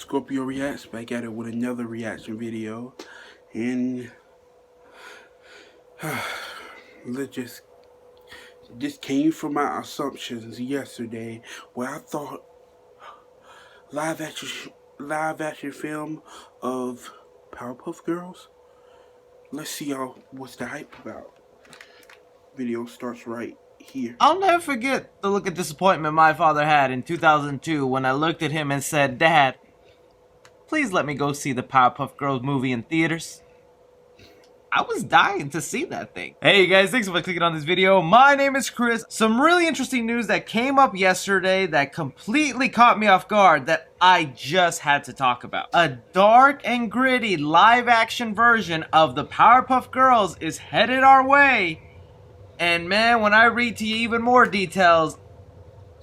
Scorpio Reacts back at it with another reaction video, and this came from my assumptions yesterday, where I thought live action film of Powerpuff Girls. Let's see what's the hype about. Video starts right here. I'll never forget the look of disappointment my father had in 2002 when I looked at him and said, "Dad, please let me go see the Powerpuff Girls movie in theaters." I was dying to see that thing. Hey guys, thanks for clicking on this video. My name is Chris. Some really interesting news that came up yesterday that completely caught me off guard that I just had to talk about. A dark and gritty live action version of the Powerpuff Girls is headed our way. And man, when I read to you even more details,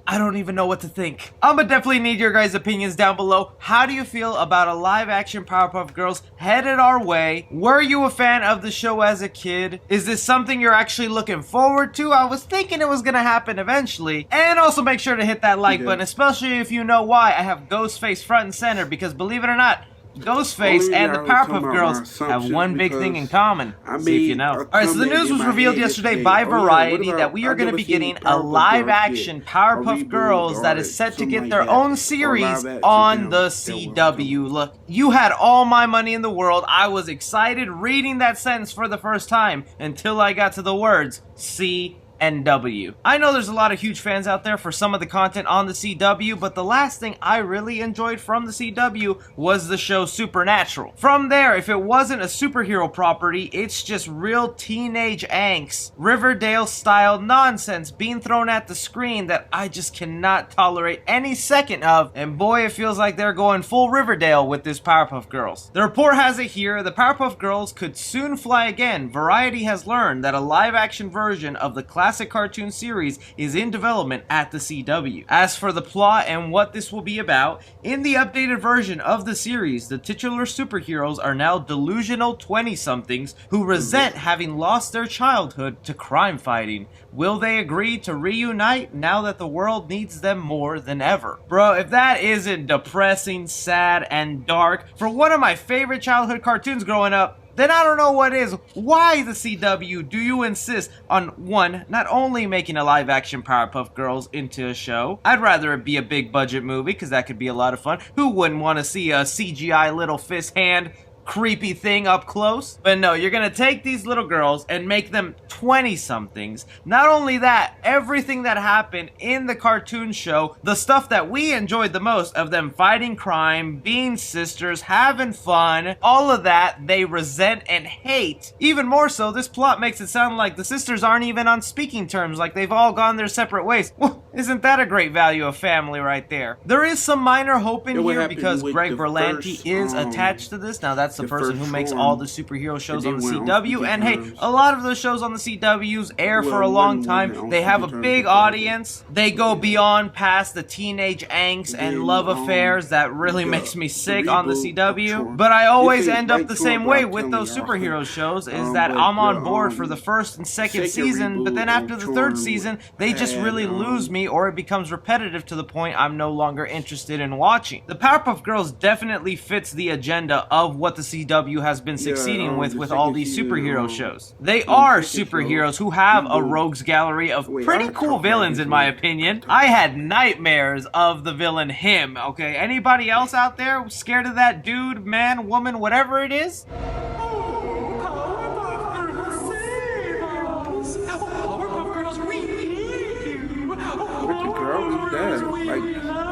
I don't even know what to think. I'ma definitely need your guys' opinions down below. How do you feel about a live action Powerpuff Girls headed our way? Were you a fan of the show as a kid? Is this something you're actually looking forward to? I was thinking it was gonna happen eventually. And also make sure to hit that like button, especially if you know why I have Ghostface front and center, because believe it or not, Ghostface and the Powerpuff Girls have one big thing in common. See if you know. Alright, so the news was revealed yesterday by Variety that we are going to be getting a live-action Powerpuff Girls that is set to get their own series on the CW. Look, you had all my money in the world. I was excited reading that sentence for the first time until I got to the words CW. I know there's a lot of huge fans out there for some of the content on the CW, but the last thing I really enjoyed from the CW was the show Supernatural. From there, if it wasn't a superhero property, it's just real teenage angst, Riverdale-style nonsense being thrown at the screen that I just cannot tolerate any second of, and boy, it feels like they're going full Riverdale with this Powerpuff Girls. The report has it here, the Powerpuff Girls could soon fly again. Variety has learned that a live-action version of the classic cartoon series is in development at the CW. As for the plot and what this will be about, in the updated version of the series, the titular superheroes are now delusional 20-somethings who resent having lost their childhood to crime fighting. Will they agree to reunite now that the world needs them more than ever? Bro, if that isn't depressing, sad, and dark for one of my favorite childhood cartoons growing up, then I don't know what is. Why the CW do you insist on, one, not only making a live-action Powerpuff Girls into a show? I'd rather it be a big-budget movie, because that could be a lot of fun. Who wouldn't want to see a CGI little fist hand creepy thing up close? But no, you're gonna take these little girls and make them 20-somethings. Not only that, everything that happened in the cartoon show, the stuff that we enjoyed the most of them fighting crime, being sisters, having fun, all of that they resent and hate. Even more so, this plot makes it sound like the sisters aren't even on speaking terms, like they've all gone their separate ways. Well, isn't that a great value of family right there? There is some minor hope in here because Greg Berlanti is attached to this. Now that's the person who makes all the superhero shows on the CW, and hey, a lot of those shows on the CWs air for a long time. They have a big audience. They go beyond past the teenage angst and love affairs that really makes me sick on the CW. But I always end up the same way with those superhero shows, is that I'm on board for the first and second season, but then after the third season, they just really lose me, or it becomes repetitive to the point I'm no longer interested in watching. The Powerpuff Girls definitely fits the agenda of what the CW has been succeeding with all these superhero shows. They are superheroes who have a rogues gallery of pretty cool villains, in my opinion. I had nightmares of the villain him, okay? Anybody else out there scared of that dude, man, woman, whatever it is?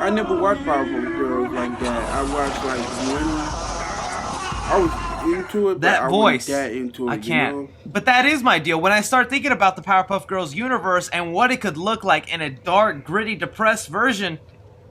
I never watched Powerpuff Girls like that. I watched like one. I was into it, but that voice, I wasn't that into it, I can't. You know? But that is my deal. When I start thinking about the Powerpuff Girls universe and what it could look like in a dark, gritty, depressed version,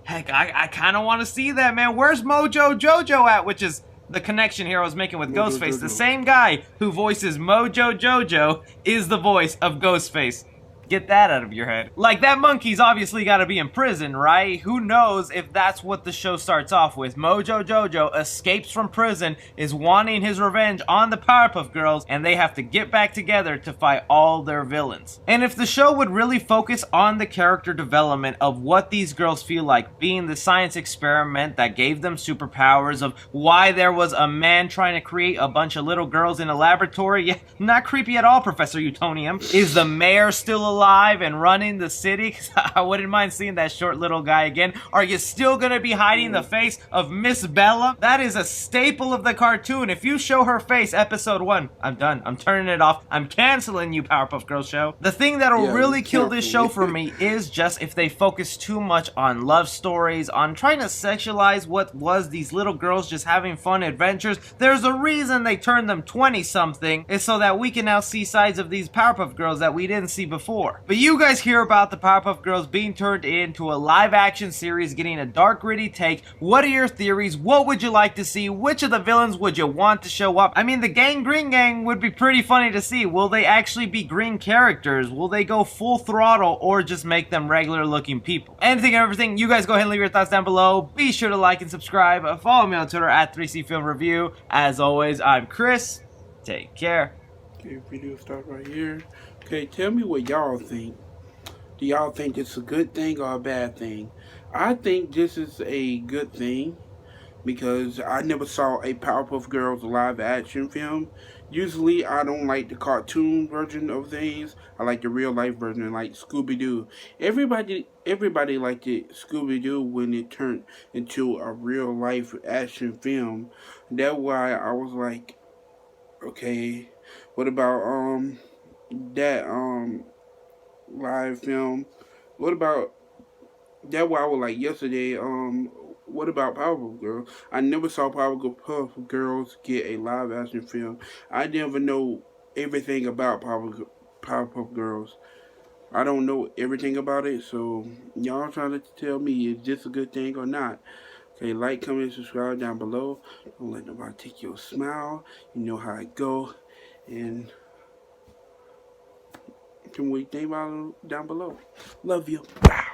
heck, I kind of want to see that, man. Where's Mojo Jojo at? Which is the connection here I was making with Ghostface. The same guy who voices Mojo Jojo is the voice of Ghostface. Get that out of your head. Like, that monkey's obviously gotta be in prison, right? Who knows if that's what the show starts off with. Mojo Jojo escapes from prison, is wanting his revenge on the Powerpuff Girls, and they have to get back together to fight all their villains. And if the show would really focus on the character development of what these girls feel like being the science experiment that gave them superpowers, of why there was a man trying to create a bunch of little girls in a laboratory. Yeah, not creepy at all, Professor Utonium. Is the mayor still alive and running the city? Cause I wouldn't mind seeing that short little guy again. Are you still gonna be hiding the face of Miss Bella? That is a staple of the cartoon. If you show her face episode 1, I'm done. I'm turning it off. I'm canceling you, Powerpuff Girls show. The thing that'll really kill this show for me is just if they focus too much on love stories, on trying to sexualize what was these little girls just having fun adventures. There's a reason they turned them 20-something, is so that we can now see sides of these Powerpuff Girls that we didn't see before. But you guys hear about the Powerpuff Girls being turned into a live-action series, getting a dark, gritty take. What are your theories? What would you like to see? Which of the villains would you want to show up? I mean, the Green Gang would be pretty funny to see. Will they actually be green characters? Will they go full throttle, or just make them regular-looking people? Anything and everything, you guys go ahead and leave your thoughts down below. Be sure to like and subscribe. Follow me on Twitter at 3Cfilm Review. As always, I'm Chris. Take care. Okay, video stop right here. Okay, tell me what y'all think. Do y'all think it's a good thing or a bad thing? I think this is a good thing because I never saw a Powerpuff Girls live action film. Usually I don't like the cartoon version of things. I like the real life version, like Scooby-Doo. Everybody liked it, Scooby-Doo, when it turned into a real life action film. That's why I was like, okay, what about that live film? What about that? Why I was like yesterday, what about Powerpuff Girls? I never saw Powerpuff Girls get a live action film. I never know everything about Powerpuff Girls. I don't know everything about it, so y'all trying to tell me is this a good thing or not? Okay, like, comment, subscribe down below. Don't let nobody take your smile. You know how it go. And can we think about it down below? Love you. Bye.